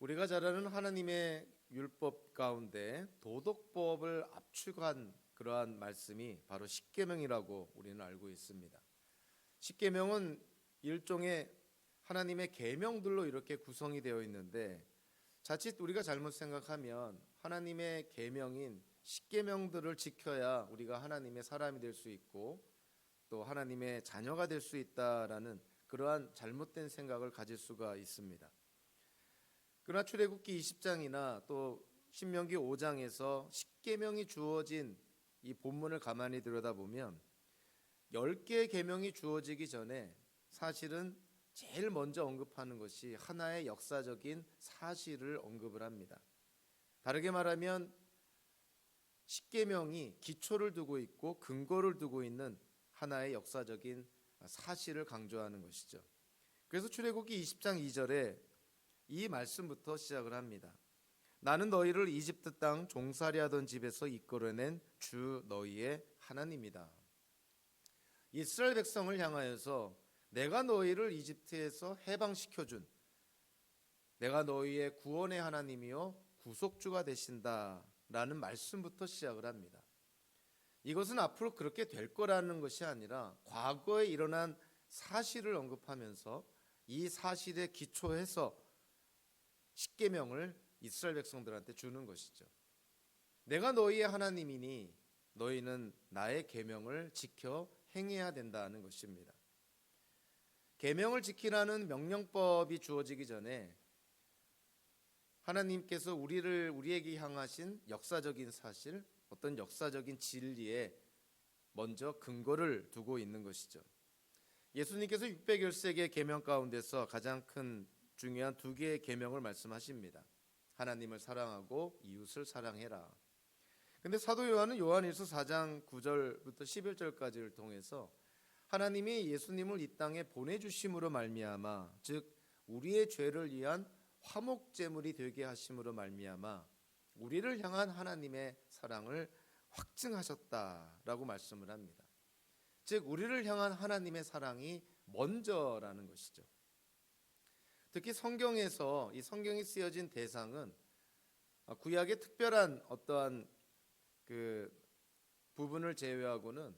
우리가 잘 아는 하나님의 율법 가운데 도덕법을 압축한 그러한 말씀이 바로 십계명이라고 우리는 알고 있습니다. 십계명은 일종의 하나님의 계명들로 이렇게 구성이 되어 있는데, 자칫 우리가 잘못 생각하면 하나님의 계명인 십계명들을 지켜야 우리가 하나님의 사람이 될 수 있고 또 하나님의 자녀가 될 수 있다라는 그러한 잘못된 생각을 가질 수가 있습니다. 그러나 출애굽기 20장이나 또 신명기 5장에서 십계명이 주어진 이 본문을 가만히 들여다보면 10개의 계명이 주어지기 전에 사실은 제일 먼저 언급하는 것이 하나의 역사적인 사실을 언급을 합니다. 다르게 말하면 십계명이 기초를 두고 있고 근거를 두고 있는 하나의 역사적인 사실을 강조하는 것이죠. 그래서 출애굽기 20장 2절에 이 말씀부터 시작을 합니다. 나는 너희를 이집트 땅 종살이 하던 집에서 이끌어낸 주 너희의 하나님이다. 이스라엘 백성을 향하여서 내가 너희를 이집트에서 해방시켜준, 내가 너희의 구원의 하나님이요 구속주가 되신다라는 말씀부터 시작을 합니다. 이것은 앞으로 그렇게 될 거라는 것이 아니라 과거에 일어난 사실을 언급하면서 이 사실에 기초해서 십계명을 이스라엘 백성들한테 주는 것이죠. 내가 너희의 하나님이니 너희는 나의 계명을 지켜 행해야 된다는 것입니다. 계명을 지키라는 명령법이 주어지기 전에 하나님께서 우리에게 향하신 역사적인 사실, 어떤 역사적인 진리에 먼저 근거를 두고 있는 것이죠. 예수님께서 600여 계명 가운데서 가장 큰 중요한 두 개의 계명을 말씀하십니다. 하나님을 사랑하고 이웃을 사랑해라. 근데 사도 요한은 요한일서 4장 9절부터 11절까지를 통해서 하나님이 예수님을 이 땅에 보내주심으로 말미암아, 즉 우리의 죄를 위한 화목제물이 되게 하심으로 말미암아 우리를 향한 하나님의 사랑을 확증하셨다라고 말씀을 합니다. 즉 우리를 향한 하나님의 사랑이 먼저라는 것이죠. 특히 성경에서 이 성경이 쓰여진 대상은 구약의 특별한 어떠한 그 부분을 제외하고는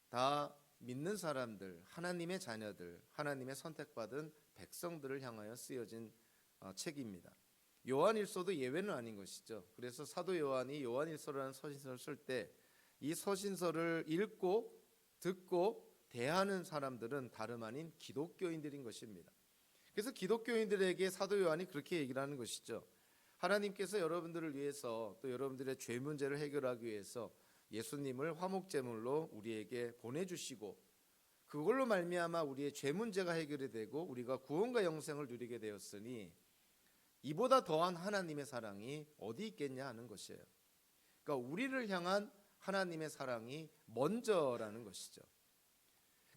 다 믿는 사람들, 하나님의 자녀들, 하나님의 선택받은 백성들을 향하여 쓰여진 책입니다. 요한일서도 예외는 아닌 것이죠. 그래서 사도 요한이 요한일서라는 서신서를 쓸 때 이 서신서를 읽고 듣고 대하는 사람들은 다름 아닌 기독교인들인 것입니다. 그래서 기독교인들에게 사도 요한이 그렇게 얘기를 하는 것이죠. 하나님께서 여러분들을 위해서 또 여러분들의 죄 문제를 해결하기 위해서 예수님을 화목제물로 우리에게 보내주시고 그걸로 말미암아 우리의 죄 문제가 해결이 되고 우리가 구원과 영생을 누리게 되었으니 이보다 더한 하나님의 사랑이 어디 있겠냐 하는 것이에요. 그러니까 우리를 향한 하나님의 사랑이 먼저라는 것이죠.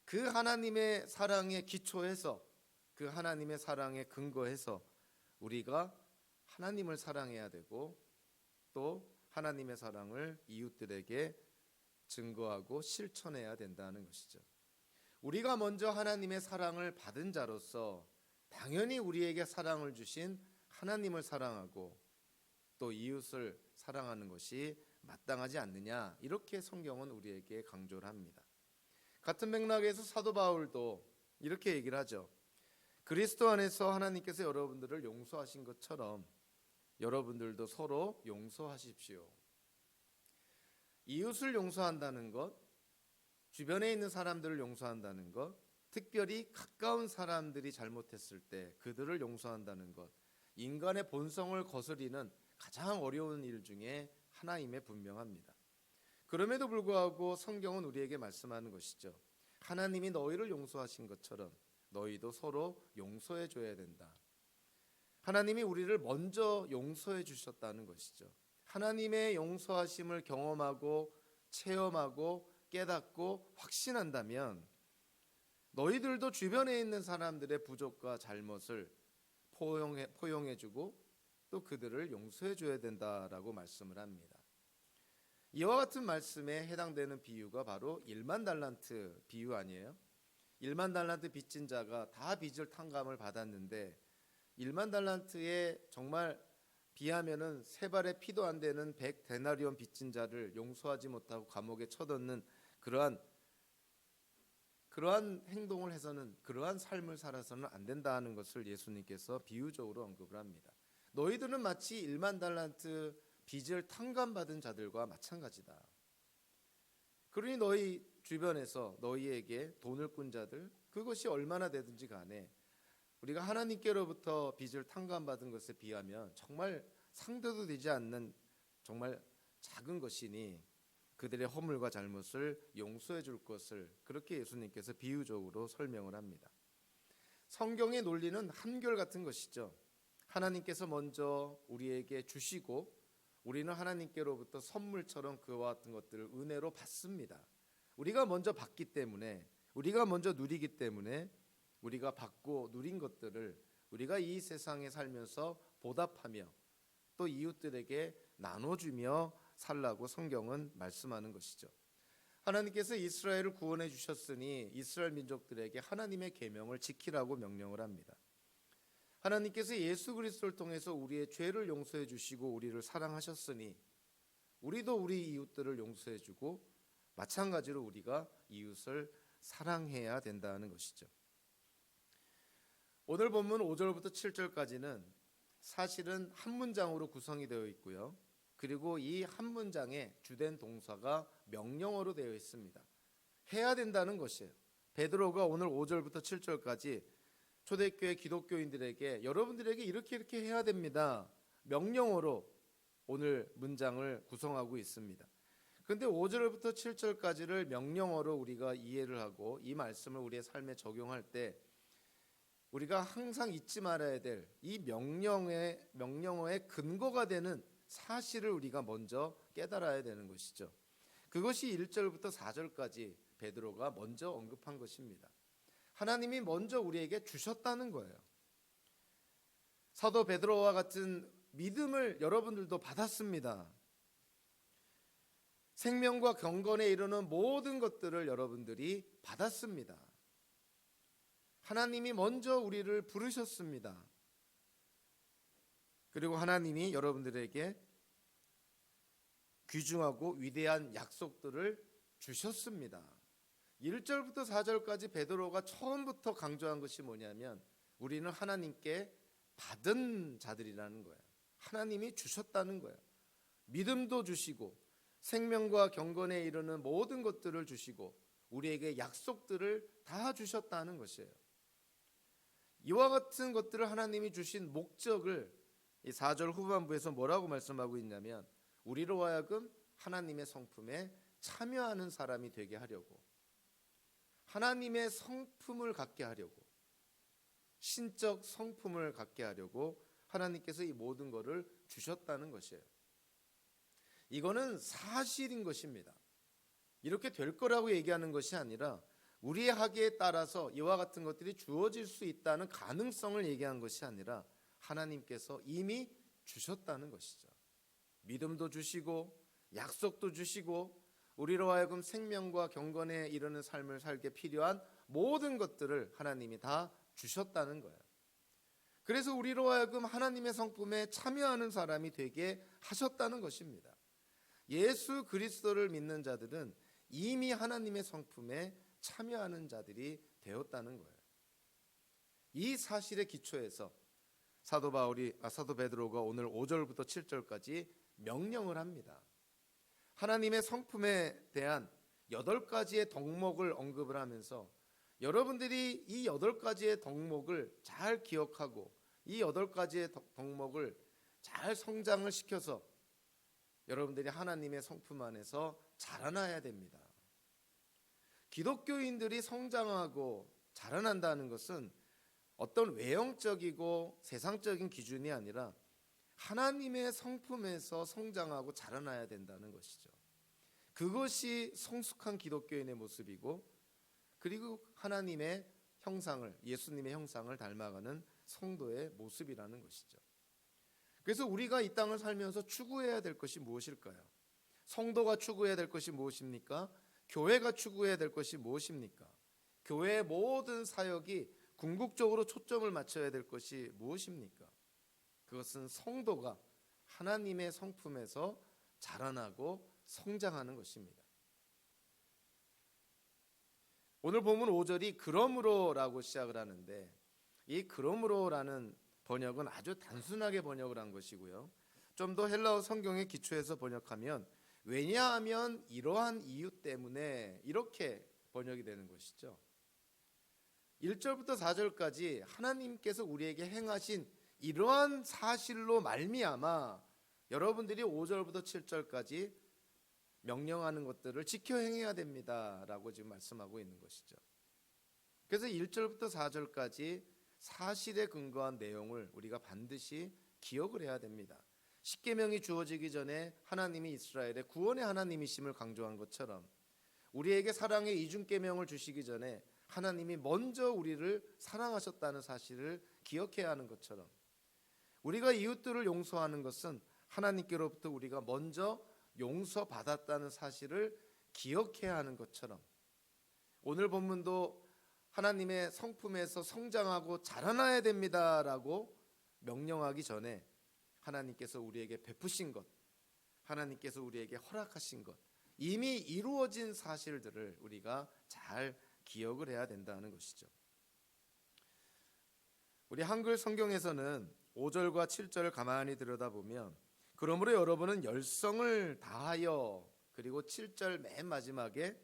그 하나님의 사랑에 기초해서 그 하나님의 사랑에 근거해서 우리가 하나님을 사랑해야 되고 또 하나님의 사랑을 이웃들에게 증거하고 실천해야 된다는 것이죠. 우리가 먼저 하나님의 사랑을 받은 자로서 당연히 우리에게 사랑을 주신 하나님을 사랑하고 또 이웃을 사랑하는 것이 마땅하지 않느냐, 이렇게 성경은 우리에게 강조를 합니다. 같은 맥락에서 사도 바울도 이렇게 얘기를 하죠. 그리스도 안에서 하나님께서 여러분들을 용서하신 것처럼 여러분들도 서로 용서하십시오. 이웃을 용서한다는 것, 주변에 있는 사람들을 용서한다는 것, 특별히 가까운 사람들이 잘못했을 때 그들을 용서한다는 것, 인간의 본성을 거스리는 가장 어려운 일 중에 하나임에 분명합니다. 그럼에도 불구하고 성경은 우리에게 말씀하는 것이죠. 하나님이 너희를 용서하신 것처럼 너희도 서로 용서해 줘야 된다. 하나님이 우리를 먼저 용서해 주셨다는 것이죠. 하나님의 용서하심을 경험하고 체험하고 깨닫고 확신한다면 너희들도 주변에 있는 사람들의 부족과 잘못을 포용해 주고 또 그들을 용서해 줘야 된다라고 말씀을 합니다. 이와 같은 말씀에 해당되는 비유가 바로 1만 달란트 비유 아니에요? 1만 달란트 빚진 자가 다 빚을 탕감을 받았는데 1만 달란트에 정말 비하면은 세 발의 피도 안 되는 100데나리온 빚진 자를 용서하지 못하고 감옥에 쳐넣는 그러한 행동을 해서는, 그러한 삶을 살아서는 안 된다는 것을 예수님께서 비유적으로 언급을 합니다. 너희들은 마치 1만 달란트 빚을 탕감받은 자들과 마찬가지다. 그러니 너희 주변에서 너희에게 돈을 꾼 자들, 그것이 얼마나 되든지 간에 우리가 하나님께로부터 빚을 탕감받은 것에 비하면 정말 상대도 되지 않는 정말 작은 것이니 그들의 허물과 잘못을 용서해 줄 것을, 그렇게 예수님께서 비유적으로 설명을 합니다. 성경의 논리는 한결같은 것이죠. 하나님께서 먼저 우리에게 주시고 우리는 하나님께로부터 선물처럼 그와 같은 것들을 은혜로 받습니다. 우리가 먼저 받기 때문에, 우리가 먼저 누리기 때문에 우리가 받고 누린 것들을 우리가 이 세상에 살면서 보답하며 또 이웃들에게 나눠주며 살라고 성경은 말씀하는 것이죠. 하나님께서 이스라엘을 구원해 주셨으니 이스라엘 민족들에게 하나님의 계명을 지키라고 명령을 합니다. 하나님께서 예수 그리스도를 통해서 우리의 죄를 용서해 주시고 우리를 사랑하셨으니 우리도 우리 이웃들을 용서해 주고 마찬가지로 우리가 이웃을 사랑해야 된다는 것이죠. 오늘 본문 5절부터 7절까지는 사실은 한 문장으로 구성이 되어 있고요. 그리고 이 한 문장에 주된 동사가 명령어로 되어 있습니다. 해야 된다는 것이에요. 베드로가 오늘 5절부터 7절까지 초대교회 기독교인들에게 여러분들에게 이렇게 해야 됩니다. 명령어로 오늘 문장을 구성하고 있습니다. 그런데 5절부터 7절까지를 명령어로 우리가 이해를 하고 이 말씀을 우리의 삶에 적용할 때 우리가 항상 잊지 말아야 될 이 명령어의 근거가 되는 사실을 우리가 먼저 깨달아야 되는 것이죠. 그것이 1절부터 4절까지 베드로가 먼저 언급한 것입니다. 하나님이 먼저 우리에게 주셨다는 거예요. 사도 베드로와 같은 믿음을 여러분들도 받았습니다. 생명과 경건에 이르는 모든 것들을 여러분들이 받았습니다. 하나님이 먼저 우리를 부르셨습니다. 그리고 하나님이 여러분들에게 귀중하고 위대한 약속들을 주셨습니다. 1절부터 4절까지 베드로가 처음부터 강조한 것이 뭐냐면 우리는 하나님께 받은 자들이라는 거예요. 하나님이 주셨다는 거예요. 믿음도 주시고 생명과 경건에 이르는 모든 것들을 주시고 우리에게 약속들을 다 주셨다는 것이에요. 이와 같은 것들을 하나님이 주신 목적을 이 4절 후반부에서 뭐라고 말씀하고 있냐면 우리로 하여금 하나님의 성품에 참여하는 사람이 되게 하려고, 하나님의 성품을 갖게 하려고, 신적 성품을 갖게 하려고 하나님께서 이 모든 것을 주셨다는 것이에요. 이거는 사실인 것입니다. 이렇게 될 거라고 얘기하는 것이 아니라 우리의 하기에 따라서 이와 같은 것들이 주어질 수 있다는 가능성을 얘기한 것이 아니라 하나님께서 이미 주셨다는 것이죠. 믿음도 주시고 약속도 주시고 우리로 하여금 생명과 경건에 이르는 삶을 살게 필요한 모든 것들을 하나님이 다 주셨다는 거예요. 그래서 우리로 하여금 하나님의 성품에 참여하는 사람이 되게 하셨다는 것입니다. 예수 그리스도를 믿는 자들은 이미 하나님의 성품에 참여하는 자들이 되었다는 거예요. 이 사실의 기초에서 사도 베드로가 오늘 5절부터 7절까지 명령을 합니다. 하나님의 성품에 대한 8가지의 덕목을 언급을 하면서 여러분들이 이 8가지의 덕목을 잘 기억하고 이 8가지의 덕목을 잘 성장을 시켜서 여러분들이 하나님의 성품 안에서 자라나야 됩니다. 기독교인들이 성장하고 자라난다는 것은 어떤 외형적이고 세상적인 기준이 아니라 하나님의 성품에서 성장하고 자라나야 된다는 것이죠. 그것이 성숙한 기독교인의 모습이고 그리고 하나님의 형상을, 예수님의 형상을 닮아가는 성도의 모습이라는 것이죠. 그래서 우리가 이 땅을 살면서 추구해야 될 것이 무엇일까요? 성도가 추구해야 될 것이 무엇입니까? 교회가 추구해야 될 것이 무엇입니까? 교회의 모든 사역이 궁극적으로 초점을 맞춰야 될 것이 무엇입니까? 그것은 성도가 하나님의 성품에서 자라나고 성장하는 것입니다. 오늘 본문 5절이 그러므로라고 시작을 하는데, 이 그러므로라는 번역은 아주 단순하게 번역을 한 것이고요. 좀 더 헬라어 성경의 기초에서 번역하면 왜냐하면 이러한 이유 때문에 이렇게 번역이 되는 것이죠. 1절부터 4절까지 하나님께서 우리에게 행하신 이러한 사실로 말미암아 여러분들이 5절부터 7절까지 명령하는 것들을 지켜 행해야 됩니다라고 지금 말씀하고 있는 것이죠. 그래서 1절부터 4절까지 사실에 근거한 내용을 우리가 반드시 기억을 해야 됩니다. 십계명이 주어지기 전에 하나님이 이스라엘의 구원의 하나님이심을 강조한 것처럼 우리에게 사랑의 이중계명을 주시기 전에 하나님이 먼저 우리를 사랑하셨다는 사실을 기억해야 하는 것처럼 우리가 이웃들을 용서하는 것은 하나님께로부터 우리가 먼저 용서받았다는 사실을 기억해야 하는 것처럼 오늘 본문도 하나님의 성품에서 성장하고 자라나야 됩니다라고 명령하기 전에 하나님께서 우리에게 베푸신 것, 하나님께서 우리에게 허락하신 것, 이미 이루어진 사실들을 우리가 잘 기억을 해야 된다는 것이죠. 우리 한글 성경에서는 5절과 7절을 가만히 들여다보면 그러므로 여러분은 열성을 다하여, 그리고 7절 맨 마지막에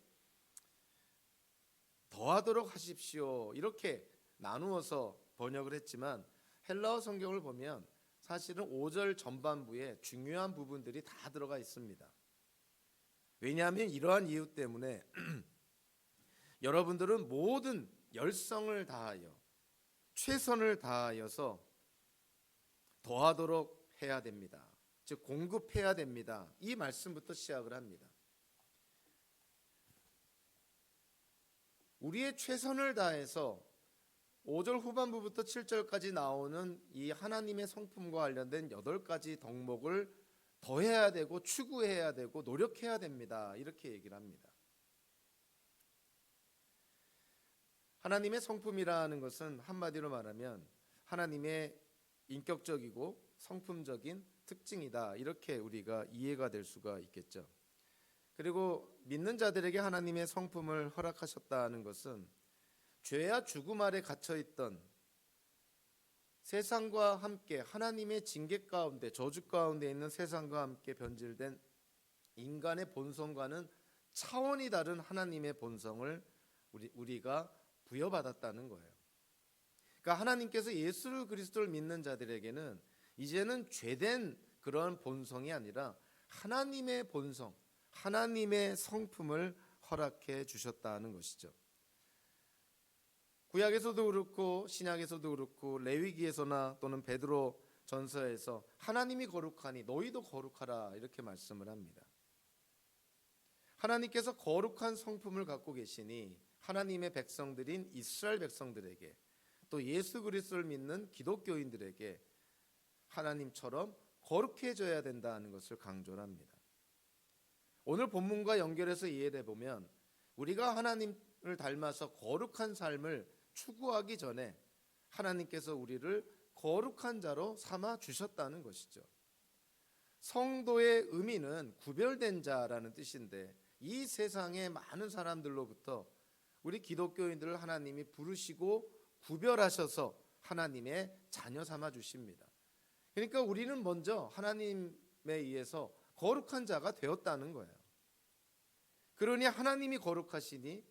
더하도록 하십시오, 이렇게 나누어서 번역을 했지만 헬라어 성경을 보면 사실은 5절 전반부에 중요한 부분들이 다 들어가 있습니다. 왜냐하면 이러한 이유 때문에 여러분들은 모든 열성을 다하여 최선을 다하여서 더하도록 해야 됩니다. 즉 공급해야 됩니다. 이 말씀부터 시작을 합니다. 우리의 최선을 다해서 5절 후반부부터 7절까지 나오는 이 하나님의 성품과 관련된 8가지 덕목을 더해야 되고 추구해야 되고 노력해야 됩니다. 이렇게 얘기를 합니다. 하나님의 성품이라는 것은 한마디로 말하면 하나님의 인격적이고 성품적인 특징이다, 이렇게 우리가 이해가 될 수가 있겠죠. 그리고 믿는 자들에게 하나님의 성품을 허락하셨다는 것은 죄와 죽음 아래 갇혀있던 세상과 함께 하나님의 징계 가운데, 저주 가운데 있는 세상과 함께 변질된 인간의 본성과는 차원이 다른 하나님의 본성을 우리가 부여받았다는 거예요. 그러니까 하나님께서 예수 그리스도를 믿는 자들에게는 이제는 죄된 그런 본성이 아니라 하나님의 본성, 하나님의 성품을 허락해 주셨다는 것이죠. 구약에서도 그렇고 신약에서도 그렇고 레위기에서나 또는 베드로 전서에서 하나님이 거룩하니 너희도 거룩하라, 이렇게 말씀을 합니다. 하나님께서 거룩한 성품을 갖고 계시니 하나님의 백성들인 이스라엘 백성들에게, 또 예수 그리스도를 믿는 기독교인들에게 하나님처럼 거룩해져야 된다는 것을 강조를 합니다. 오늘 본문과 연결해서 이해해 보면 우리가 하나님을 닮아서 거룩한 삶을 추구하기 전에 하나님께서 우리를 거룩한 자로 삼아 주셨다는 것이죠. 성도의 의미는 구별된 자라는 뜻인데 이 세상의 많은 사람들로부터 우리 기독교인들을 하나님이 부르시고 구별하셔서 하나님의 자녀 삼아 주십니다. 그러니까 우리는 먼저 하나님에 의해서 거룩한 자가 되었다는 거예요. 그러니 하나님이 거룩하시니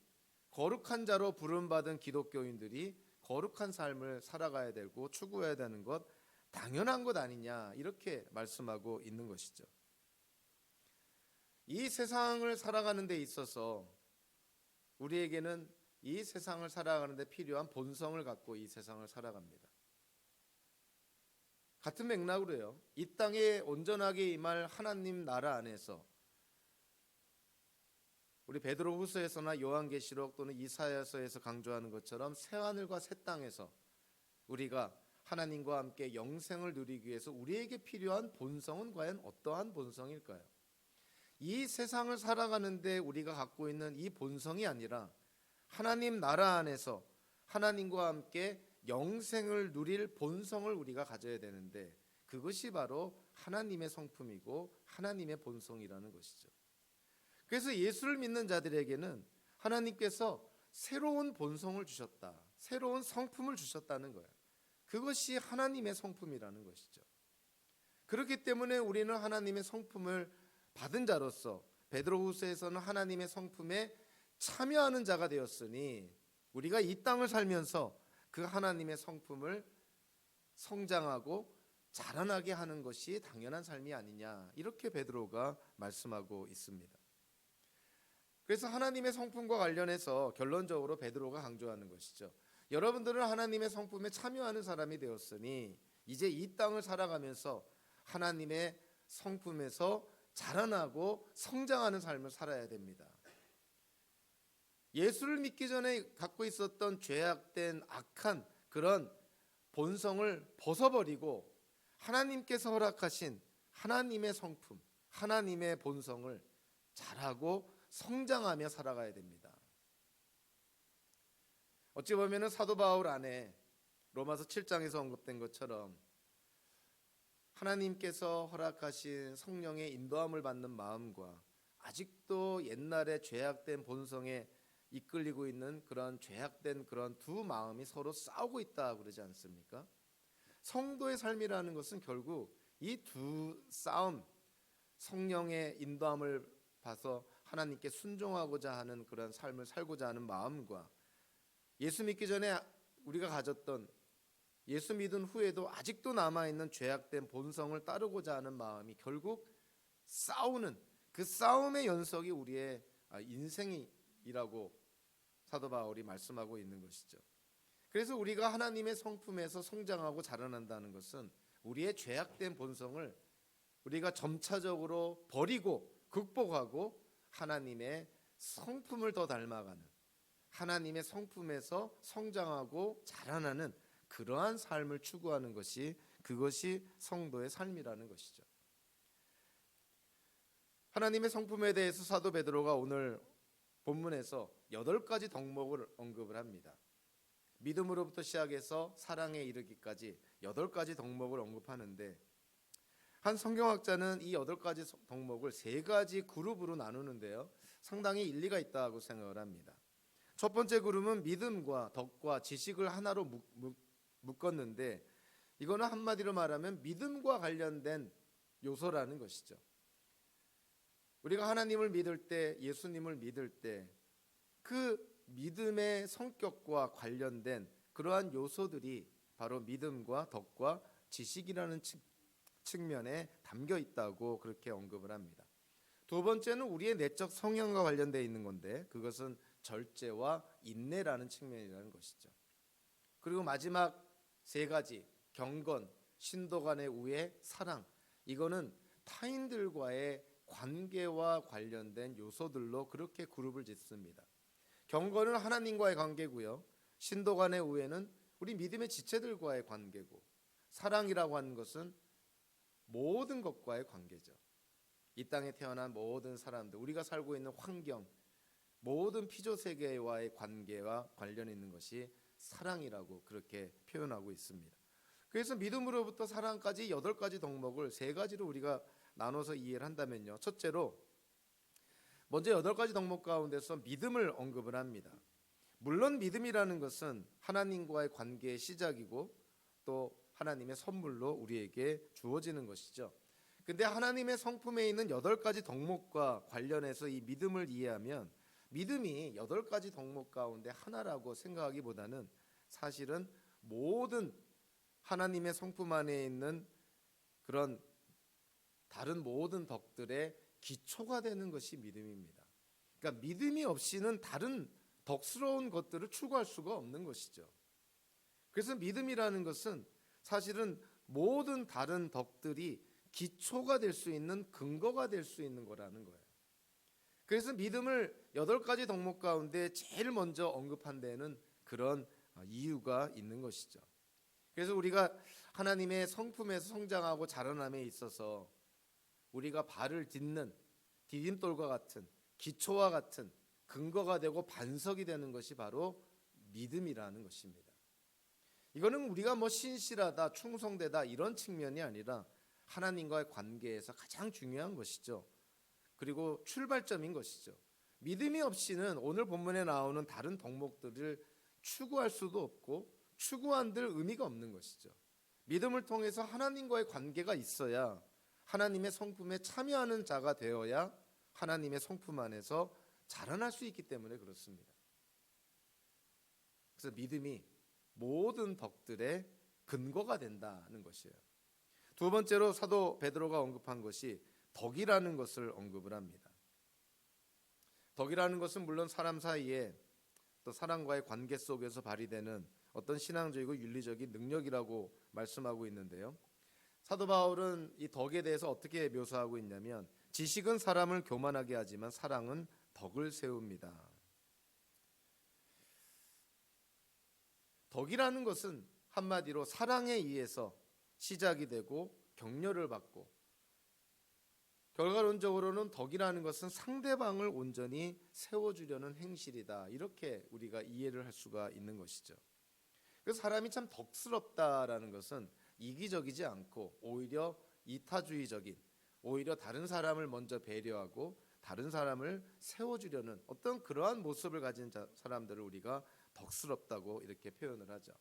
거룩한 자로 부름받은 기독교인들이 거룩한 삶을 살아가야 되고 추구해야 되는 것 당연한 것 아니냐, 이렇게 말씀하고 있는 것이죠. 이 세상을 살아가는 데 있어서 우리에게는 이 세상을 살아가는 데 필요한 본성을 갖고 이 세상을 살아갑니다. 같은 맥락으로요, 이 땅에 온전하게 임할 하나님 나라 안에서 우리 베드로후서에서나 요한계시록 또는 이사야서에서 강조하는 것처럼 새하늘과 새 땅에서 우리가 하나님과 함께 영생을 누리기 위해서 우리에게 필요한 본성은 과연 어떠한 본성일까요? 이 세상을 살아가는데 우리가 갖고 있는 이 본성이 아니라 하나님 나라 안에서 하나님과 함께 영생을 누릴 본성을 우리가 가져야 되는데 그것이 바로 하나님의 성품이고 하나님의 본성이라는 것이죠. 그래서 예수를 믿는 자들에게는 하나님께서 새로운 본성을 주셨다. 새로운 성품을 주셨다는 거예요. 그것이 하나님의 성품이라는 것이죠. 그렇기 때문에 우리는 하나님의 성품을 받은 자로서 베드로후서에서는 하나님의 성품에 참여하는 자가 되었으니 우리가 이 땅을 살면서 그 하나님의 성품을 성장하고 자라나게 하는 것이 당연한 삶이 아니냐, 이렇게 베드로가 말씀하고 있습니다. 그래서 하나님의 성품과 관련해서 결론적으로 베드로가 강조하는 것이죠. 여러분들은 하나님의 성품에 참여하는 사람이 되었으니 이제 이 땅을 살아가면서 하나님의 성품에서 자라나고 성장하는 삶을 살아야 됩니다. 예수를 믿기 전에 갖고 있었던 죄악된 악한 그런 본성을 벗어버리고 하나님께서 허락하신 하나님의 성품, 하나님의 본성을 자라고 성장하며 살아가야 됩니다. 어찌 보면 사도 바울 안에 로마서 7장에서 언급된 것처럼 하나님께서 허락하신 성령의 인도함을 받는 마음과 아직도 옛날에 죄악된 본성에 이끌리고 있는 그런 죄악된 그런 두 마음이 서로 싸우고 있다 그러지 않습니까? 성도의 삶이라는 것은 결국 이 두 싸움, 성령의 인도함을 봐서 하나님께 순종하고자 하는 그런 삶을 살고자 하는 마음과 예수 믿기 전에 우리가 가졌던, 예수 믿은 후에도 아직도 남아있는 죄악된 본성을 따르고자 하는 마음이 결국 싸우는 그 싸움의 연속이 우리의 인생이라고 사도 바울이 말씀하고 있는 것이죠. 그래서 우리가 하나님의 성품에서 성장하고 자라난다는 것은 우리의 죄악된 본성을 우리가 점차적으로 버리고 극복하고 하나님의 성품을 더 닮아가는, 하나님의 성품에서 성장하고 자라나는 그러한 삶을 추구하는 것이, 그것이 성도의 삶이라는 것이죠. 하나님의 성품에 대해서 사도 베드로가 오늘 본문에서 8가지 덕목을 언급을 합니다. 믿음으로부터 시작해서 사랑에 이르기까지 8가지 덕목을 언급하는데, 한 성경학자는 이 8가지 덕목을 3가지 그룹으로 나누는데요, 상당히 일리가 있다고 생각을 합니다. 첫 번째 그룹은 믿음과 덕과 지식을 하나로 묶었는데, 이거는 한마디로 말하면 믿음과 관련된 요소라는 것이죠. 우리가 하나님을 믿을 때, 예수님을 믿을 때 그 믿음의 성격과 관련된 그러한 요소들이 바로 믿음과 덕과 지식이라는 측면에 담겨 있다고 그렇게 언급을 합니다. 두 번째는 우리의 내적 성향과 관련되어 있는 건데, 그것은 절제와 인내라는 측면이라는 것이죠. 그리고 마지막 3가지, 경건, 신도 간의 우애, 사랑, 이거는 타인들과의 관계와 관련된 요소들로 그렇게 그룹을 짓습니다. 경건은 하나님과의 관계고요, 신도 간의 우애는 우리 믿음의 지체들과의 관계고, 사랑이라고 하는 것은 모든 것과의 관계죠. 이 땅에 태어난 모든 사람들, 우리가 살고 있는 환경, 모든 피조세계와의 관계와 관련 있는 것이 사랑이라고 그렇게 표현하고 있습니다. 그래서 믿음으로부터 사랑까지 8가지 덕목을 3가지로 우리가 나눠서 이해를 한다면요, 첫째로 먼저 8가지 덕목 가운데서 믿음을 언급을 합니다. 물론 믿음이라는 것은 하나님과의 관계의 시작이고 또 하나님의 선물로 우리에게 주어지는 것이죠. 근데 하나님의 성품에 있는 8가지 덕목과 관련해서 이 믿음을 이해하면 믿음이 8가지 덕목 가운데 하나라고 생각하기보다는 사실은 모든 하나님의 성품 안에 있는 그런 다른 모든 덕들의 기초가 되는 것이 믿음입니다. 그러니까 믿음이 없이는 다른 덕스러운 것들을 추구할 수가 없는 것이죠. 그래서 믿음이라는 것은 사실은 모든 다른 덕들이 기초가 될 수 있는, 근거가 될 수 있는 거라는 거예요. 그래서 믿음을 8가지 덕목 가운데 제일 먼저 언급한 데는 그런 이유가 있는 것이죠. 그래서 우리가 하나님의 성품에서 성장하고 자라남에 있어서 우리가 발을 딛는 디딤돌과 같은, 기초와 같은 근거가 되고 반석이 되는 것이 바로 믿음이라는 것입니다. 이거는 우리가 뭐 신실하다, 충성되다 이런 측면이 아니라 하나님과의 관계에서 가장 중요한 것이죠. 그리고 출발점인 것이죠. 믿음이 없이는 오늘 본문에 나오는 다른 덕목들을 추구할 수도 없고 추구한들 의미가 없는 것이죠. 믿음을 통해서 하나님과의 관계가 있어야 하나님의 성품에 참여하는 자가 되어야 하나님의 성품 안에서 자라날 수 있기 때문에 그렇습니다. 그래서 믿음이 모든 덕들의 근거가 된다는 것이에요. 두 번째로 사도 베드로가 언급한 것이 덕이라는 것을 언급을 합니다. 덕이라는 것은 물론 사람 사이에 또 사람과의 관계 속에서 발휘되는 어떤 신앙적이고 윤리적인 능력이라고 말씀하고 있는데요. 사도 바울은 이 덕에 대해서 어떻게 묘사하고 있냐면 지식은 사람을 교만하게 하지만 사랑은 덕을 세웁니다. 덕이라는 것은 한마디로 사랑에 의해서 시작이 되고 격려를 받고 결과론적으로는 덕이라는 것은 상대방을 온전히 세워주려는 행실이다. 이렇게 우리가 이해를 할 수가 있는 것이죠. 그래서 사람이 참 덕스럽다라는 것은 이기적이지 않고 오히려 이타주의적인, 오히려 다른 사람을 먼저 배려하고 다른 사람을 세워주려는 어떤 그러한 모습을 가진 사람들을 우리가 덕스럽다고 이렇게 표현을 하죠.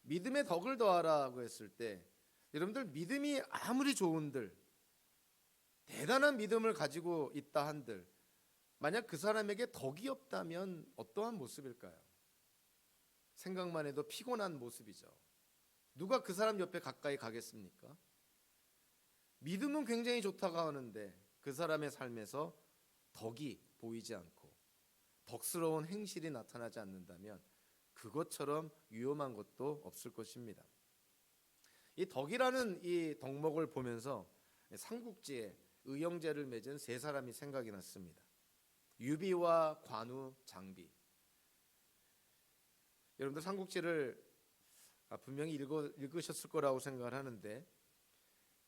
믿음의 덕을 더하라고 했을 때 여러분들 믿음이 아무리 좋은들 대단한 믿음을 가지고 있다 한들 만약 그 사람에게 덕이 없다면 어떠한 모습일까요? 생각만 해도 피곤한 모습이죠. 누가 그 사람 옆에 가까이 가겠습니까? 믿음은 굉장히 좋다고 하는데 그 사람의 삶에서 덕이 보이지 않고 덕스러운 행실이 나타나지 않는다면 그것처럼 위험한 것도 없을 것입니다. 이 덕이라는 이 덕목을 보면서 삼국지에 의형제를 맺은 세 사람이 생각이 났습니다. 유비와 관우, 장비. 여러분들 삼국지를 분명히 읽으셨을 거라고 생각을 하는데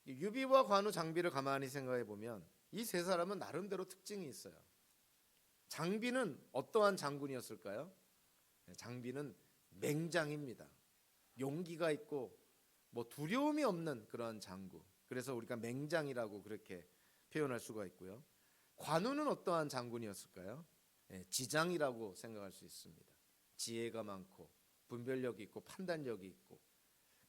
유비와 관우, 장비를 가만히 생각해 보면 이 세 사람은 나름대로 특징이 있어요. 장비는 어떠한 장군이었을까요? 장비는 맹장입니다. 용기가 있고 뭐 두려움이 없는 그런 장군. 그래서 우리가 맹장이라고 그렇게 표현할 수가 있고요. 관우는 어떠한 장군이었을까요? 지장이라고 생각할 수 있습니다. 지혜가 많고 분별력이 있고 판단력이 있고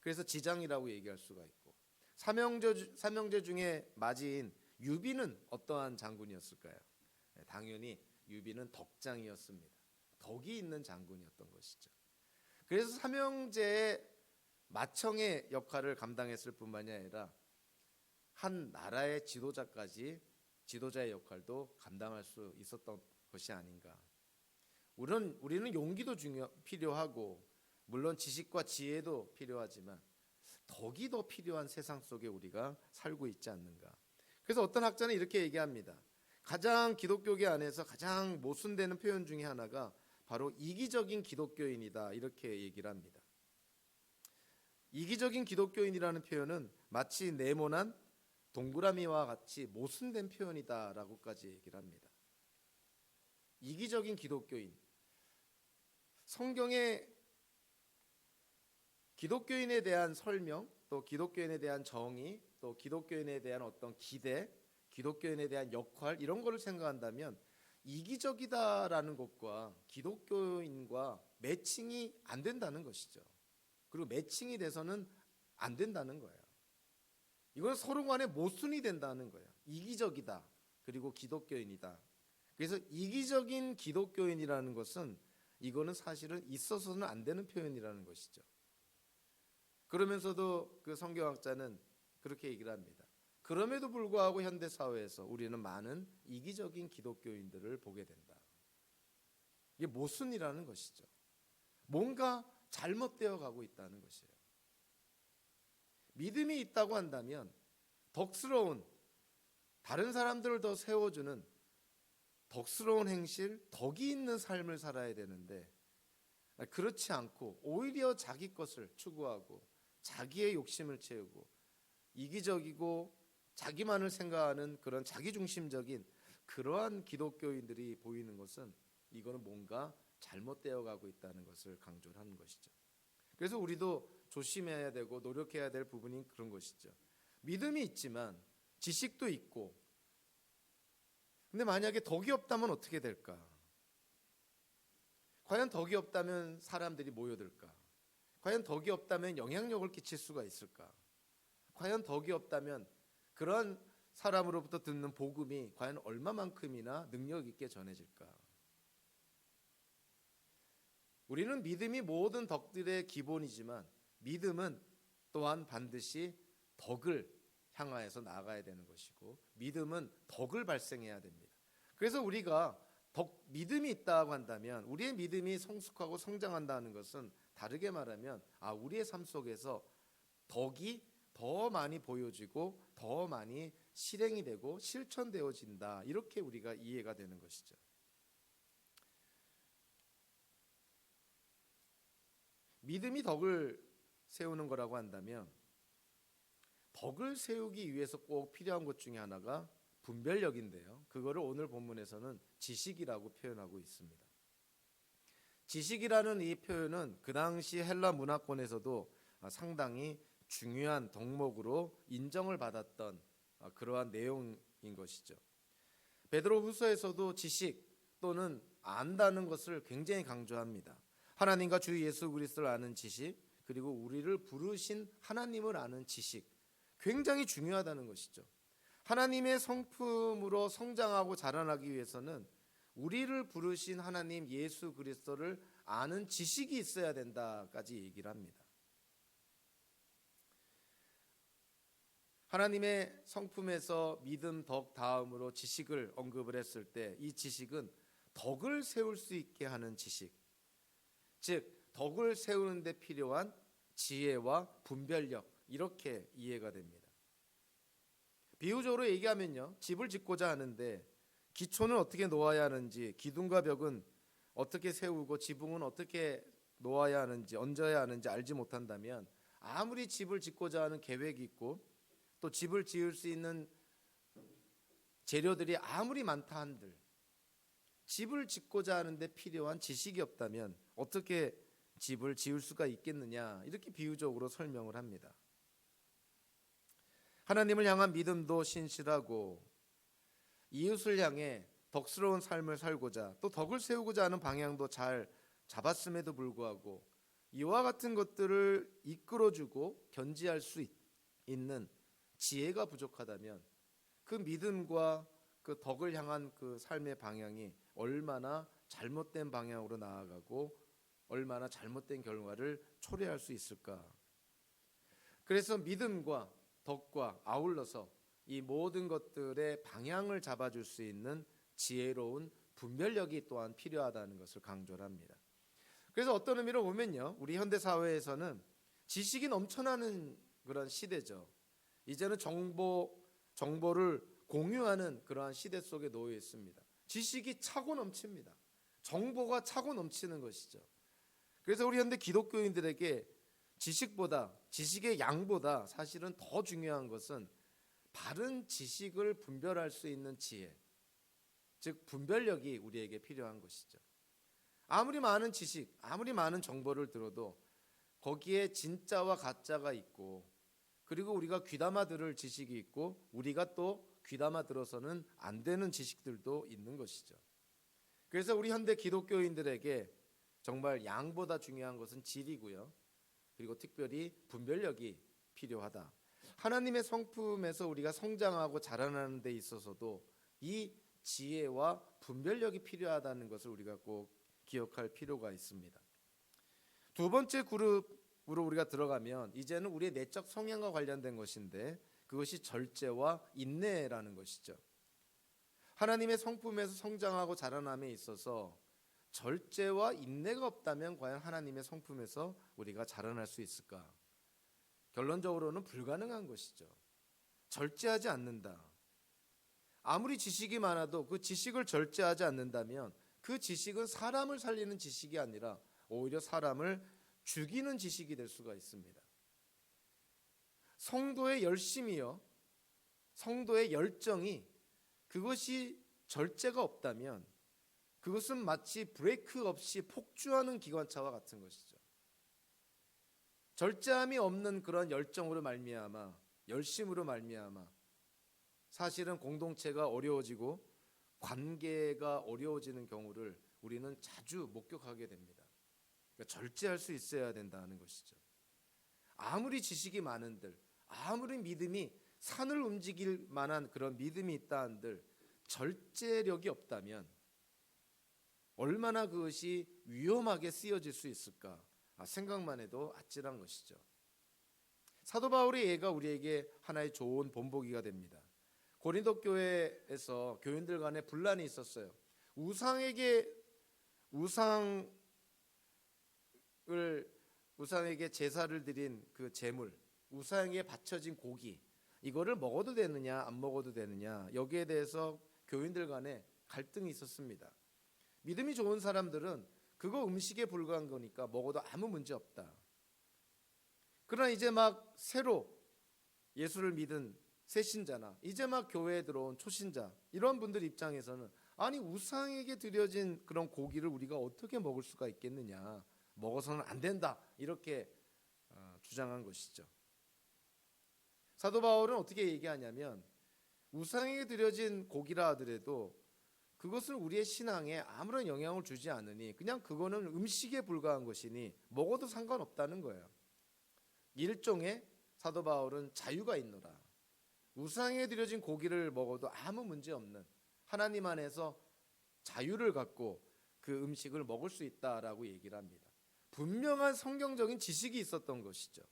그래서 지장이라고 얘기할 수가 있고 삼형제 중에 맞이인 유비는 어떠한 장군이었을까요? 당연히 유비는 덕장이었습니다. 덕이 있는 장군이었던 것이죠. 그래서 삼형제의 맏형의 역할을 감당했을 뿐만이 아니라 한 나라의 지도자의 역할도 감당할 수 있었던 것이 아닌가. 우리는 용기도 필요하고 물론 지식과 지혜도 필요하지만 덕이 더 필요한 세상 속에 우리가 살고 있지 않는가. 그래서 어떤 학자는 이렇게 얘기합니다. 가장 기독교계 안에서 가장 모순되는 표현 중에 하나가 바로 이기적인 기독교인이다 이렇게 얘기를 합니다. 이기적인 기독교인이라는 표현은 마치 네모난 동그라미와 같이 모순된 표현이다라고까지 얘기를 합니다. 이기적인 기독교인. 성경의 기독교인에 대한 설명, 또 기독교인에 대한 정의, 또 기독교인에 대한 어떤 기대, 기독교인에 대한 역할 이런 거를 생각한다면 이기적이다라는 것과 기독교인과 매칭이 안 된다는 것이죠. 그리고 매칭이 돼서는 안 된다는 거예요. 이건 서로 간에 모순이 된다는 거예요. 이기적이다. 그리고 기독교인이다. 그래서 이기적인 기독교인이라는 것은 이거는 사실은 있어서는 안 되는 표현이라는 것이죠. 그러면서도 그 성경학자는 그렇게 얘기를 합니다. 그럼에도 불구하고 현대 사회에서 우리는 많은 이기적인 기독교인들을 보게 된다. 이게 모순이라는 것이죠. 뭔가 잘못되어 가고 있다는 것이에요. 믿음이 있다고 한다면 덕스러운 다른 사람들을 더 세워주는 덕스러운 행실, 덕이 있는 삶을 살아야 되는데 그렇지 않고 오히려 자기 것을 추구하고 자기의 욕심을 채우고 이기적이고 자기만을 생각하는 그런 자기중심적인 그러한 기독교인들이 보이는 것은 이거는 뭔가 잘못되어 가고 있다는 것을 강조를 하는 것이죠. 그래서 우리도 조심해야 되고 노력해야 될 부분이 그런 것이죠. 믿음이 있지만 지식도 있고, 근데 만약에 덕이 없다면 어떻게 될까? 과연 덕이 없다면 사람들이 모여들까? 과연 덕이 없다면 영향력을 끼칠 수가 있을까? 과연 덕이 없다면 그런 사람으로부터 듣는 복음이 과연 얼마만큼이나 능력 있게 전해질까? 우리는 믿음이 모든 덕들의 기본이지만 믿음은 또한 반드시 덕을 향하여서 나아가야 되는 것이고, 믿음은 덕을 발생해야 됩니다. 그래서 우리가 믿음이 있다고 한다면, 우리의 믿음이 성숙하고 성장한다는 것은 다르게 말하면 우리의 삶 속에서 덕이 더 많이 보여지고 더 많이 실행이 되고 실천되어진다, 이렇게 우리가 이해가 되는 것이죠. 믿음이 덕을 세우는 거라고 한다면, 덕을 세우기 위해서 꼭 필요한 것 중에 하나가 분별력인데요, 그거를 오늘 본문에서는 지식이라고 표현하고 있습니다. 지식이라는 이 표현은 그 당시 헬라 문화권에서도 상당히 중요한 덕목으로 인정을 받았던 그러한 내용인 것이죠. 베드로후서에서도 지식 또는 안다는 것을 굉장히 강조합니다. 하나님과 주 예수 그리스도를 아는 지식, 그리고 우리를 부르신 하나님을 아는 지식, 굉장히 중요하다는 것이죠. 하나님의 성품으로 성장하고 자라나기 위해서는 우리를 부르신 하나님 예수 그리스도를 아는 지식이 있어야 된다까지 얘기를 합니다. 하나님의 성품에서 믿음, 덕 다음으로 지식을 언급을 했을 때, 이 지식은 덕을 세울 수 있게 하는 지식, 즉 덕을 세우는 데 필요한 지혜와 분별력, 이렇게 이해가 됩니다. 비유적으로 얘기하면요, 집을 짓고자 하는데 기초는 어떻게 놓아야 하는지, 기둥과 벽은 어떻게 세우고 지붕은 어떻게 놓아야 하는지, 얹어야 하는지 알지 못한다면 아무리 집을 짓고자 하는 계획이 있고 또 집을 지을 수 있는 재료들이 아무리 많다 한들, 집을 짓고자 하는데 필요한 지식이 없다면 어떻게 집을 지을 수가 있겠느냐, 이렇게 비유적으로 설명을 합니다. 하나님을 향한 믿음도 신실하고 이웃을 향해 덕스러운 삶을 살고자, 또 덕을 세우고자 하는 방향도 잘 잡았음에도 불구하고 이와 같은 것들을 이끌어주고 견지할 수 있는 지혜가 부족하다면 그 믿음과 그 덕을 향한 그 삶의 방향이 얼마나 잘못된 방향으로 나아가고 얼마나 잘못된 결과를 초래할 수 있을까? 그래서 믿음과 덕과 아울러서 이 모든 것들의 방향을 잡아줄 수 있는 지혜로운 분별력이 또한 필요하다는 것을 강조를 합니다. 그래서 어떤 의미로 보면요, 우리 현대 사회에서는 지식이 넘쳐나는 그런 시대죠. 이제는 정보를 공유하는 그러한 시대 속에 놓여 있습니다. 지식이 차고 넘칩니다. 정보가 차고 넘치는 것이죠. 그래서 우리 현대 기독교인들에게 지식의 양보다 사실은 더 중요한 것은 바른 지식을 분별할 수 있는 지혜, 즉 분별력이 우리에게 필요한 것이죠. 아무리 많은 지식, 아무리 많은 정보를 들어도 거기에 진짜와 가짜가 있고, 그리고 우리가 귀담아 들을 지식이 있고 우리가 또 귀담아 들어서는 안 되는 지식들도 있는 것이죠. 그래서 우리 현대 기독교인들에게 정말 양보다 중요한 것은 질이고요, 그리고 특별히 분별력이 필요하다. 하나님의 성품에서 우리가 성장하고 자라나는 데 있어서도 이 지혜와 분별력이 필요하다는 것을 우리가 꼭 기억할 필요가 있습니다. 두 번째 그룹으로 우리가 들어가면 이제는 우리의 내적 성향과 관련된 것인데, 그것이 절제와 인내라는 것이죠. 하나님의 성품에서 성장하고 자라남에 있어서 절제와 인내가 없다면 과연 하나님의 성품에서 우리가 자라날 수 있을까? 결론적으로는 불가능한 것이죠. 절제하지 않는다. 아무리 지식이 많아도 그 지식을 절제하지 않는다면 그 지식은 사람을 살리는 지식이 아니라 오히려 사람을 죽이는 지식이 될 수가 있습니다. 성도의 열심이요, 성도의 열정이 그것이 절제가 없다면 그것은 마치 브레이크 없이 폭주하는 기관차와 같은 것이죠. 절제함이 없는 그런 열정으로 말미암아, 열심으로 말미암아 사실은 공동체가 어려워지고 관계가 어려워지는 경우를 우리는 자주 목격하게 됩니다. 그러니까 절제할 수 있어야 된다는 것이죠. 아무리 지식이 많은들, 아무리 믿음이 산을 움직일 만한 그런 믿음이 있다 한들 절제력이 없다면 얼마나 그것이 위험하게 쓰여질 수 있을까 생각만 해도 아찔한 것이죠. 사도 바울의 예가 우리에게 하나의 좋은 본보기가 됩니다. 고린도 교회에서 교인들 간에 분란이 있었어요. 우상에게 제사를 드린 그 제물, 우상에게 바쳐진 고기, 이거를 먹어도 되느냐 안 먹어도 되느냐, 여기에 대해서 교인들 간에 갈등이 있었습니다. 믿음이 좋은 사람들은 그거 음식에 불과한 거니까 먹어도 아무 문제 없다. 그러나 이제 막 새로 예수를 믿은 새 신자나 이제 막 교회에 들어온 초신자, 이런 분들 입장에서는 아니 우상에게 드려진 그런 고기를 우리가 어떻게 먹을 수가 있겠느냐, 먹어서는 안 된다, 이렇게 주장한 것이죠. 사도 바울은 어떻게 얘기하냐면 우상에게 드려진 고기라 하더라도 그것은 우리의 신앙에 아무런 영향을 주지 않으니 그냥 그거는 음식에 불과한 것이니 먹어도 상관없다는 거예요. 일종의 사도 바울은 자유가 있노라, 우상에 드려진 고기를 먹어도 아무 문제 없는 하나님 안에서 자유를 갖고 그 음식을 먹을 수 있다라고 얘기를 합니다. 분명한 성경적인 지식이 있었던 것이죠.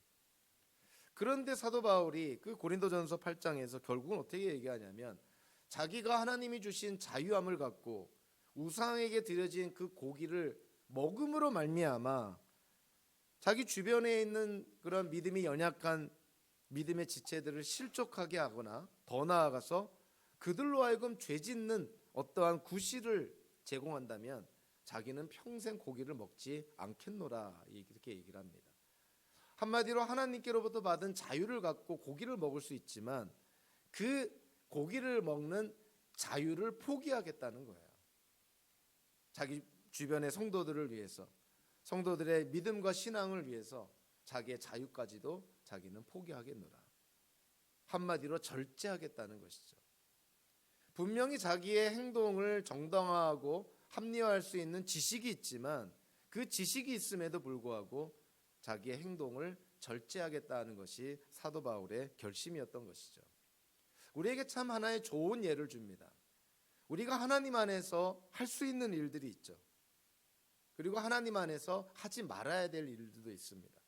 그런데 사도 바울이 그 고린도전서 8장에서 결국은 어떻게 얘기하냐면 자기가 하나님이 주신 자유함을 갖고 우상에게 드려진 그 고기를 먹음으로 말미암아 자기 주변에 있는 그런 믿음이 연약한 믿음의 지체들을 실족하게 하거나 더 나아가서 그들로 하여금 죄짓는 어떠한 구실을 제공한다면 자기는 평생 고기를 먹지 않겠노라, 이렇게 얘기를 합니다. 한마디로 하나님께로부터 받은 자유를 갖고 고기를 먹을 수 있지만 그 고기를 먹는 자유를 포기하겠다는 거예요. 자기 주변의 성도들을 위해서, 성도들의 믿음과 신앙을 위해서 자기의 자유까지도 자기는 포기하겠노라. 한마디로 절제하겠다는 것이죠. 분명히 자기의 행동을 정당화하고 합리화할 수 있는 지식이 있지만 그 지식이 있음에도 불구하고 자기의 행동을 절제하겠다는 것이 사도 바울의 결심이었던 것이죠. 우리에게 참 하나의 좋은 예를 줍니다. 우리가 하나님 안에서 할 수 있는 일들이 있죠. 그리고 하나님 안에서 하지 말아야 될 일들도 있습니다.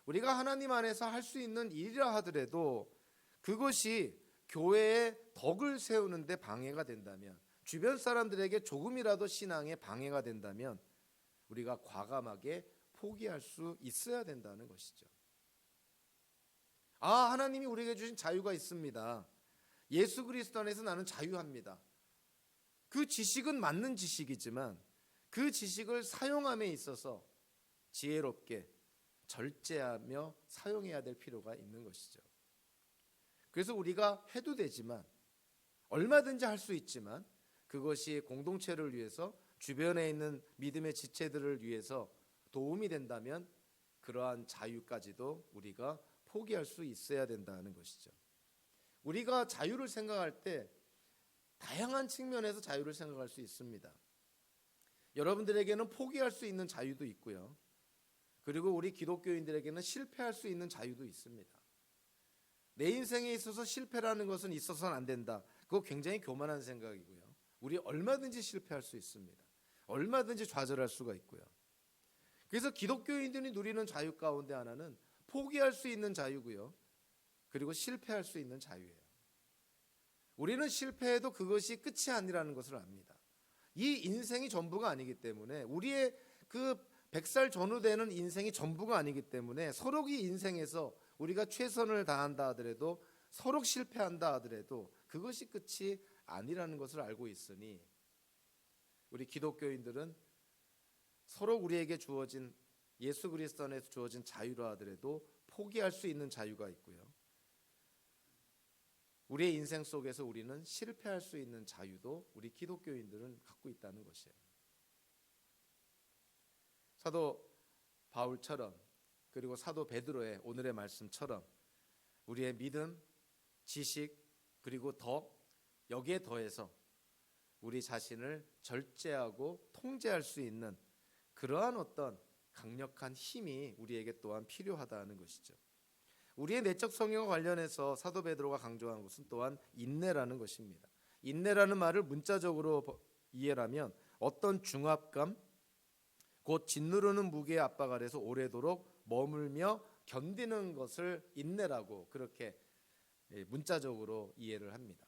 우리가 하나님 안에서 할 수 있는 일이라 하더라도 그것이 교회의 덕을 세우는데 방해가 된다면, 주변 사람들에게 조금이라도 신앙에 방해가 된다면 우리가 과감하게 포기할 수 있어야 된다는 것이죠. 하나님이 우리에게 주신 자유가 있습니다. 예수 그리스도 안에서 나는 자유합니다. 그 지식은 맞는 지식이지만 그 지식을 사용함에 있어서 지혜롭게 절제하며 사용해야 될 필요가 있는 것이죠. 그래서 우리가 해도 되지만, 얼마든지 할 수 있지만 그것이 공동체를 위해서, 주변에 있는 믿음의 지체들을 위해서 도움이 된다면 그러한 자유까지도 우리가 포기할 수 있어야 된다는 것이죠. 우리가 자유를 생각할 때 다양한 측면에서 자유를 생각할 수 있습니다. 여러분들에게는 포기할 수 있는 자유도 있고요. 그리고 우리 기독교인들에게는 실패할 수 있는 자유도 있습니다. 내 인생에 있어서 실패라는 것은 있어서는 안 된다, 그거 굉장히 교만한 생각이고요. 우리 얼마든지 실패할 수 있습니다. 얼마든지 좌절할 수가 있고요. 그래서 기독교인들이 누리는 자유 가운데 하나는 포기할 수 있는 자유고요. 그리고 실패할 수 있는 자유예요. 우리는 실패해도 그것이 끝이 아니라는 것을 압니다. 이 인생이 전부가 아니기 때문에, 우리의 그 100살 전후되는 인생이 전부가 아니기 때문에 서로 이 인생에서 우리가 최선을 다한다 하더라도, 서로 실패한다 하더라도 그것이 끝이 아니라는 것을 알고 있으니 우리 기독교인들은 서로 우리에게 주어진, 예수 그리스도 안에서 주어진 자유라 하더라도 포기할 수 있는 자유가 있고요. 우리의 인생 속에서 우리는 실패할 수 있는 자유도 우리 기독교인들은 갖고 있다는 것이에요. 사도 바울처럼, 그리고 사도 베드로의 오늘의 말씀처럼 우리의 믿음, 지식, 그리고 여기에 더해서 우리 자신을 절제하고 통제할 수 있는 그러한 어떤 강력한 힘이 우리에게 또한 필요하다는 것이죠. 우리의 내적 성향과 관련해서 사도 베드로가 강조한 것은 또한 인내라는 것입니다. 인내라는 말을 문자적으로 이해하면 어떤 중압감, 곧 짓누르는 무게의 압박 아래서 오래도록 머물며 견디는 것을 인내라고 그렇게 문자적으로 이해를 합니다.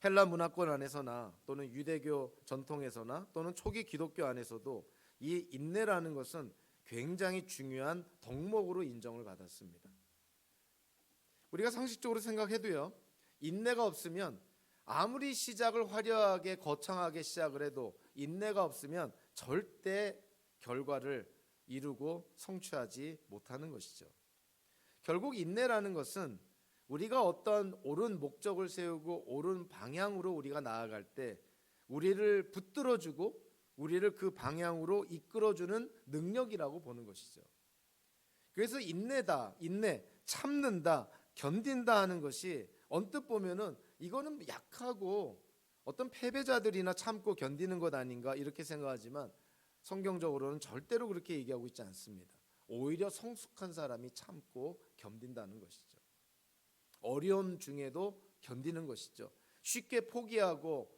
헬라 문화권 안에서나 또는 유대교 전통에서나 또는 초기 기독교 안에서도 이 인내라는 것은 굉장히 중요한 덕목으로 인정을 받았습니다. 우리가 상식적으로 생각해도요, 인내가 없으면 아무리 시작을 화려하게 거창하게 시작을 해도 인내가 없으면 절대 결과를 이루고 성취하지 못하는 것이죠. 결국 인내라는 것은 우리가 어떤 옳은 목적을 세우고 옳은 방향으로 우리가 나아갈 때 우리를 붙들어주고 우리를 그 방향으로 이끌어주는 능력이라고 보는 것이죠. 그래서 인내, 참는다, 견딘다 하는 것이 언뜻 보면은 이거는 약하고 어떤 패배자들이나 참고 견디는 것 아닌가 이렇게 생각하지만 성경적으로는 절대로 그렇게 얘기하고 있지 않습니다. 오히려 성숙한 사람이 참고 견딘다는 것이죠. 어려움 중에도 견디는 것이죠. 쉽게 포기하고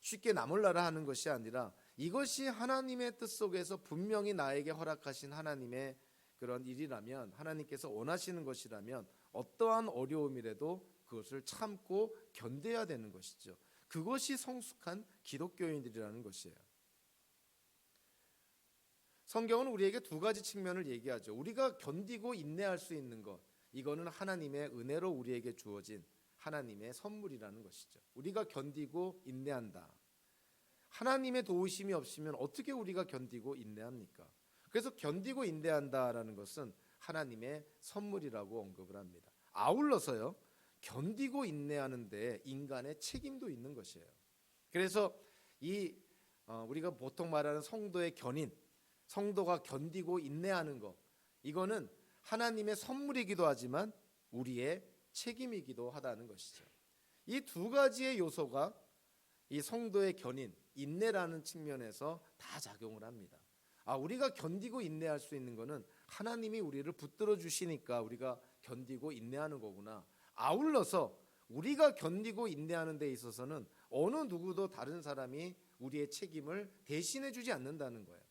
쉽게 나몰라라 하는 것이 아니라 이것이 하나님의 뜻 속에서 분명히 나에게 허락하신 하나님의 그런 일이라면, 하나님께서 원하시는 것이라면 어떠한 어려움이라도 그것을 참고 견뎌야 되는 것이죠. 그것이 성숙한 기독교인들이라는 것이에요. 성경은 우리에게 두 가지 측면을 얘기하죠. 우리가 견디고 인내할 수 있는 것, 이거는 하나님의 은혜로 우리에게 주어진 하나님의 선물이라는 것이죠. 우리가 견디고 인내한다. 하나님의 도우심이 없으면 어떻게 우리가 견디고 인내합니까? 그래서 견디고 인내한다라는 것은 하나님의 선물이라고 언급을 합니다. 아울러서요, 견디고 인내하는 데 인간의 책임도 있는 것이에요. 그래서 우리가 보통 말하는 성도의 견인, 성도가 견디고 인내하는 것, 이거는 하나님의 선물이기도 하지만 우리의 책임이기도 하다는 것이죠. 이 두 가지의 요소가 이 성도의 견인, 인내라는 측면에서 다 작용을 합니다. 우리가 견디고 인내할 수 있는 것은 하나님이 우리를 붙들어 주시니까 우리가 견디고 인내하는 거구나. 아울러서 우리가 견디고 인내하는 데 있어서는 어느 누구도 다른 사람이 우리의 책임을 대신해 주지 않는다는 거예요.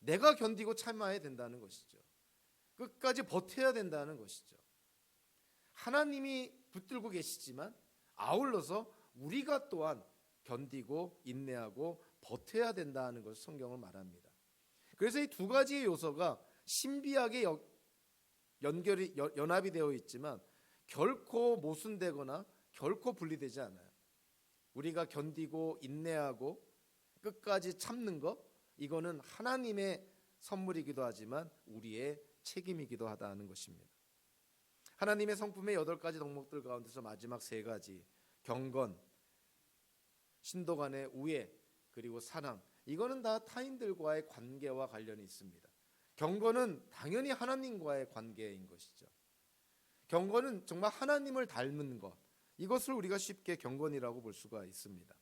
내가 견디고 참아야 된다는 것이죠. 끝까지 버텨야 된다는 것이죠. 하나님이 붙들고 계시지만 아울러서 우리가 또한 견디고 인내하고 버텨야 된다는 것을 성경은 말합니다. 그래서 이 두 가지의 요소가 신비하게 연합이 되어 있지만 결코 모순되거나 결코 분리되지 않아요. 우리가 견디고 인내하고 끝까지 참는 것, 이거는 하나님의 선물이기도 하지만 우리의 책임이기도 하다는 것입니다. 하나님의 성품의 8가지 덕목들 가운데서 마지막 3가지, 경건, 신도 간의 우애, 그리고 사랑, 이거는 다 타인들과의 관계와 관련이 있습니다. 경건은 당연히 하나님과의 관계인 것이죠. 경건은 정말 하나님을 닮은 것, 이것을 우리가 쉽게 경건이라고 볼 수가 있습니다.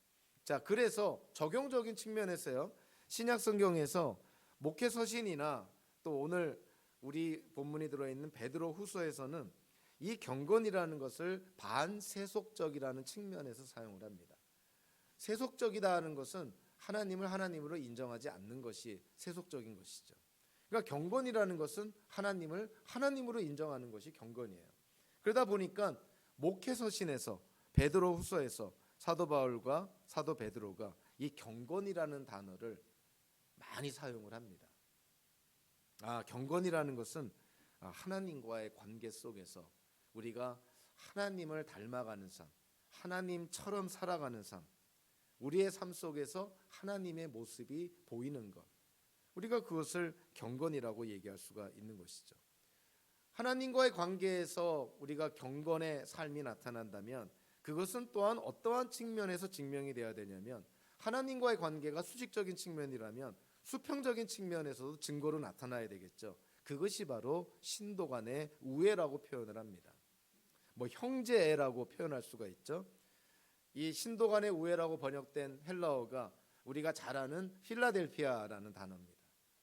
자, 그래서 적용적인 측면에서요, 신약 성경에서 목회 서신이나 또 오늘 우리 본문이 들어있는 베드로 후서에서는 이 경건이라는 것을 반세속적이라는 측면에서 사용을 합니다. 세속적이다 하는 것은 하나님을 하나님으로 인정하지 않는 것이 세속적인 것이죠. 그러니까 경건이라는 것은 하나님을 하나님으로 인정하는 것이 경건이에요. 그러다 보니까 목회 서신에서 베드로 후서에서 사도 바울과 사도 베드로가 이 경건이라는 단어를 많이 사용을 합니다. 경건이라는 것은 하나님과의 관계 속에서 우리가 하나님을 닮아가는 삶, 하나님처럼 살아가는 삶, 우리의 삶 속에서 하나님의 모습이 보이는 것, 우리가 그것을 경건이라고 얘기할 수가 있는 것이죠. 하나님과의 관계에서 우리가 경건의 삶이 나타난다면 그것은 또한 어떠한 측면에서 증명이 되어야 되냐면, 하나님과의 관계가 수직적인 측면이라면 수평적인 측면에서도 증거로 나타나야 되겠죠. 그것이 바로 신도 간의 우애라고 표현을 합니다. 뭐 형제애라고 표현할 수가 있죠. 이 신도 간의 우애라고 번역된 헬라어가 우리가 잘 아는 필라델피아라는 단어입니다.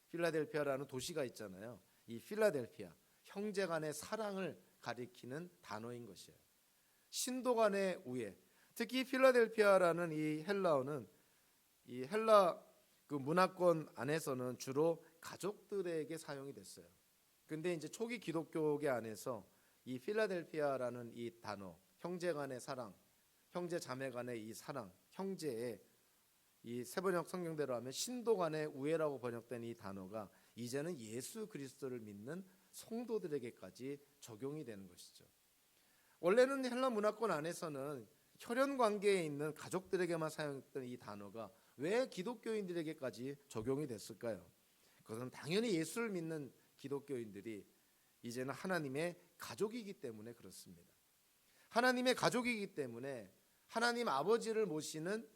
필라델피아라는 도시가 있잖아요. 이 필라델피아, 형제 간의 사랑을 가리키는 단어인 것이에요. 신도 간의 우애, 특히 필라델피아라는 이 헬라어는 이 헬라 그 문화권 안에서는 주로 가족들에게 사용이 됐어요. 근데 이제 초기 기독교계 안에서 이 필라델피아라는 이 단어, 형제 간의 사랑, 형제 자매 간의 이 사랑, 형제의 이 세번역 성경대로 하면 신도 간의 우애라고 번역된 이 단어가 이제는 예수 그리스도를 믿는 성도들에게까지 적용이 되는 것이죠. 원래는 헬라 문화권 안에서는 혈연 관계에 있는 가족들에게만 사용했던 이 단어가 왜 기독교인들에게까지 적용이 됐을까요? 그것은 당연히 예수를 믿는 기독교인들이 이제는 하나님의 가족이기 때문에 그렇습니다. 하나님의 가족이기 때문에 하나님 아버지를 모시는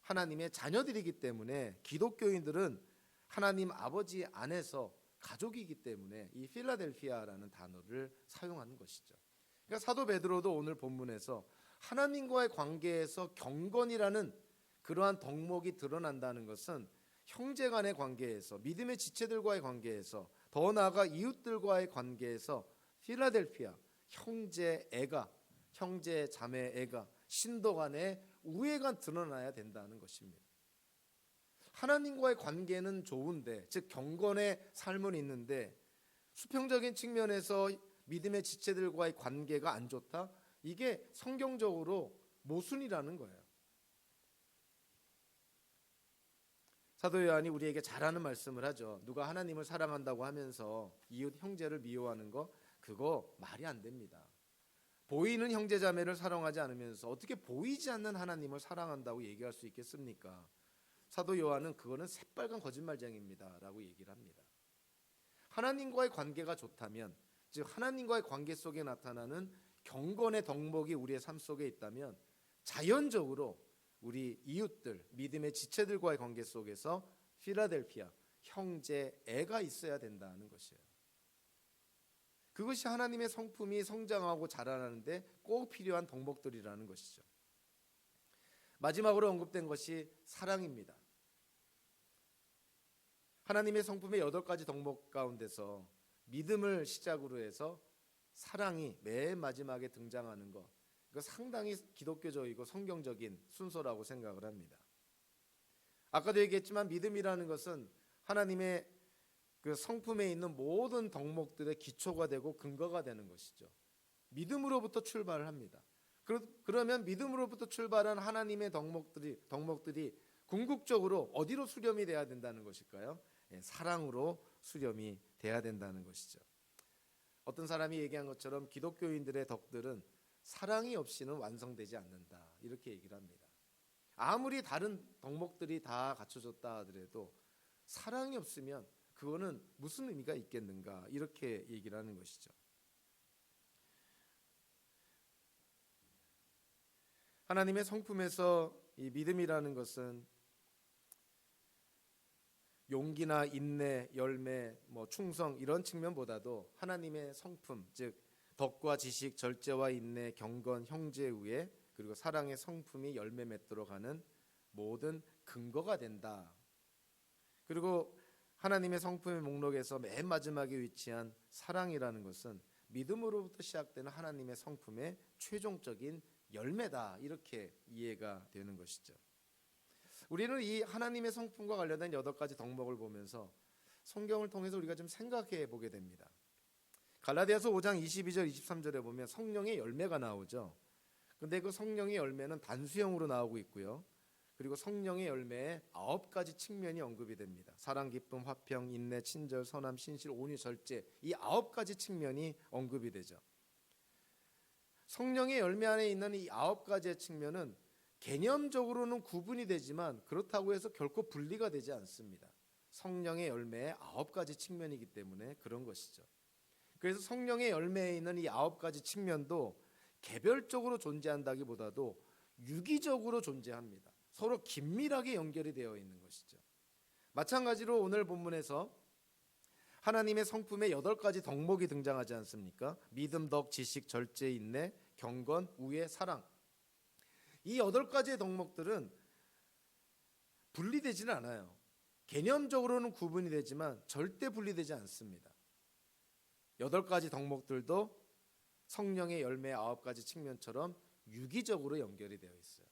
하나님의 자녀들이기 때문에 기독교인들은 하나님 아버지 안에서 가족이기 때문에 이 필라델피아라는 단어를 사용하는 것이죠. 그러니까 사도 베드로도 오늘 본문에서 하나님과의 관계에서 경건이라는 그러한 덕목이 드러난다는 것은 형제 간의 관계에서, 믿음의 지체들과의 관계에서, 더 나아가 이웃들과의 관계에서 필라델피아 형제 애가, 형제 자매 애가, 신도 간의 우애가 드러나야 된다는 것입니다. 하나님과의 관계는 좋은데, 즉 경건의 삶은 있는데 수평적인 측면에서 믿음의 지체들과의 관계가 안 좋다? 이게 성경적으로 모순이라는 거예요. 사도 요한이 우리에게 잘하는 말씀을 하죠. 누가 하나님을 사랑한다고 하면서 이웃 형제를 미워하는 거, 그거 말이 안 됩니다. 보이는 형제 자매를 사랑하지 않으면서 어떻게 보이지 않는 하나님을 사랑한다고 얘기할 수 있겠습니까? 사도 요한은 그거는 새빨간 거짓말쟁이입니다 라고 얘기를 합니다. 하나님과의 관계가 좋다면, 즉 하나님과의 관계 속에 나타나는 경건의 덕목이 우리의 삶 속에 있다면 자연적으로 우리 이웃들, 믿음의 지체들과의 관계 속에서 필라델피아 형제 애가 있어야 된다는 것이에요. 그것이 하나님의 성품이 성장하고 자라나는데 꼭 필요한 덕목들이라는 것이죠. 마지막으로 언급된 것이 사랑입니다. 하나님의 성품의 8가지 덕목 가운데서 믿음을 시작으로 해서 사랑이 맨 마지막에 등장하는 것, 이거 상당히 기독교적이고 성경적인 순서라고 생각을 합니다. 아까도 얘기했지만 믿음이라는 것은 하나님의 그 성품에 있는 모든 덕목들의 기초가 되고 근거가 되는 것이죠. 믿음으로부터 출발을 합니다. 그러면 믿음으로부터 출발한 하나님의 덕목들이 궁극적으로 어디로 수렴이 돼야 된다는 것일까요? 사랑으로 수렴이 돼야 된다는 것이죠. 어떤 사람이 얘기한 것처럼 기독교인들의 덕들은 사랑이 없이는 완성되지 않는다, 이렇게 얘기를 합니다. 아무리 다른 덕목들이 다 갖춰졌다 하더라도 사랑이 없으면 그거는 무슨 의미가 있겠는가, 이렇게 얘기를 하는 것이죠. 하나님의 성품에서 이 믿음이라는 것은 용기나 인내, 열매, 충성 이런 측면보다도 하나님의 성품, 즉 덕과 지식, 절제와 인내, 경건, 형제의 우애, 그리고 사랑의 성품이 열매 맺도록 하는 모든 근거가 된다. 그리고 하나님의 성품의 목록에서 맨 마지막에 위치한 사랑이라는 것은 믿음으로부터 시작되는 하나님의 성품의 최종적인 열매다, 이렇게 이해가 되는 것이죠. 우리는 이 하나님의 성품과 관련된 8가지 덕목을 보면서 성경을 통해서 우리가 좀 생각해 보게 됩니다. 갈라디아서 5장 22절 23절에 보면 성령의 열매가 나오죠. 근데 그 성령의 열매는 단수형으로 나오고 있고요. 그리고 성령의 열매에 9가지 측면이 언급이 됩니다. 사랑, 기쁨, 화평, 인내, 친절, 선함, 신실, 온유, 절제, 이 9가지 측면이 언급이 되죠. 성령의 열매 안에 있는 이 9가지의 측면은 개념적으로는 구분이 되지만 그렇다고 해서 결코 분리가 되지 않습니다. 성령의 열매의 9가지 측면이기 때문에 그런 것이죠. 그래서 성령의 열매에 있는 이 9가지 측면도 개별적으로 존재한다기보다도 유기적으로 존재합니다. 서로 긴밀하게 연결이 되어 있는 것이죠. 마찬가지로 오늘 본문에서 하나님의 성품의 8가지 덕목이 등장하지 않습니까? 믿음, 덕, 지식, 절제, 인내, 경건, 우애, 사랑. 이 8가지의 덕목들은 분리되지는 않아요. 개념적으로는 구분이 되지만 절대 분리되지 않습니다. 8가지 덕목들도 성령의 열매 9가지 측면처럼 유기적으로 연결이 되어 있어요.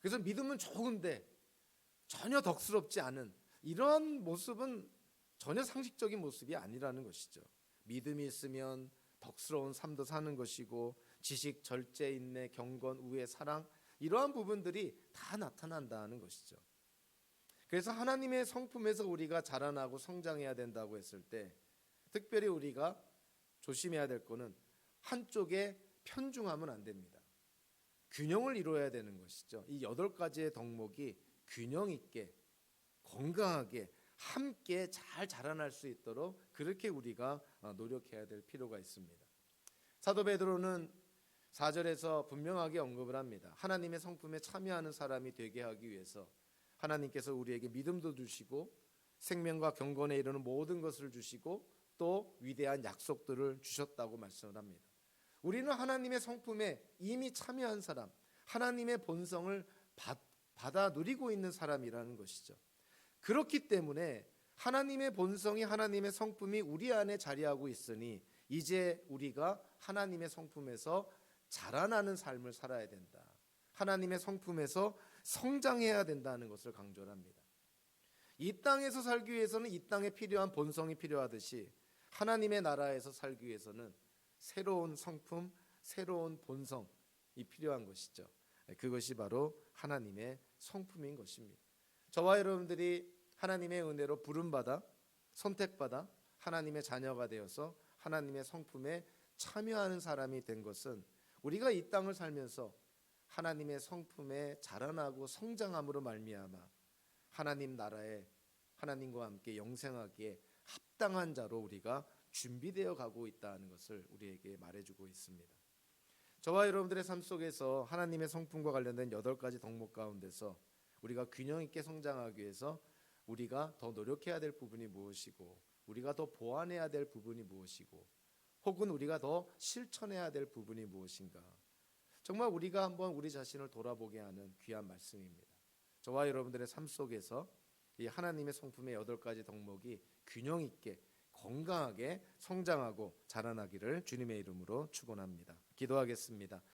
그래서 믿음은 좋은데 전혀 덕스럽지 않은 이러한 모습은 전혀 상식적인 모습이 아니라는 것이죠. 믿음이 있으면 덕스러운 삶도 사는 것이고 지식, 절제, 인내, 경건, 우애, 사랑 이러한 부분들이 다 나타난다는 것이죠. 그래서 하나님의 성품에서 우리가 자라나고 성장해야 된다고 했을 때 특별히 우리가 조심해야 될 것은 한쪽에 편중하면 안 됩니다. 균형을 이루어야 되는 것이죠. 이 8가지의 덕목이 균형 있게 건강하게 함께 잘 자라날 수 있도록 그렇게 우리가 노력해야 될 필요가 있습니다. 사도 베드로는 4절에서 분명하게 언급을 합니다. 하나님의 성품에 참여하는 사람이 되게 하기 위해서 하나님께서 우리에게 믿음도 주시고 생명과 경건에 이르는 모든 것을 주시고 또 위대한 약속들을 주셨다고 말씀을 합니다. 우리는 하나님의 성품에 이미 참여한 사람, 하나님의 본성을 받아 누리고 있는 사람이라는 것이죠. 그렇기 때문에 하나님의 본성이 하나님의 성품이 우리 안에 자리하고 있으니 이제 우리가 하나님의 성품에서 자라나는 삶을 살아야 된다. 하나님의 성품에서 성장해야 된다는 것을 강조합니다. 이 땅에서 살기 위해서는 이 땅에 필요한 본성이 필요하듯이 하나님의 나라에서 살기 위해서는 새로운 성품, 새로운 본성이 필요한 것이죠. 그것이 바로 하나님의 성품인 것입니다. 저와 여러분들이 하나님의 은혜로 부름받아 선택받아 하나님의 자녀가 되어서 하나님의 성품에 참여하는 사람이 된 것은 우리가 이 땅을 살면서 하나님의 성품에 자라나고 성장함으로 말미암아 하나님 나라에 하나님과 함께 영생하기에 합당한 자로 우리가 준비되어 가고 있다는 것을 우리에게 말해주고 있습니다. 저와 여러분들의 삶 속에서 하나님의 성품과 관련된 8가지 덕목 가운데서 우리가 균형 있게 성장하기 위해서 우리가 더 노력해야 될 부분이 무엇이고 우리가 더 보완해야 될 부분이 무엇이고 혹은 우리가 더 실천해야 될 부분이 무엇인가, 정말 우리가 한번 우리 자신을 돌아보게 하는 귀한 말씀입니다. 저와 여러분들의 삶 속에서 이 하나님의 성품의 8가지 덕목이 균형 있게 건강하게 성장하고 자라나기를 주님의 이름으로 축원합니다. 기도하겠습니다.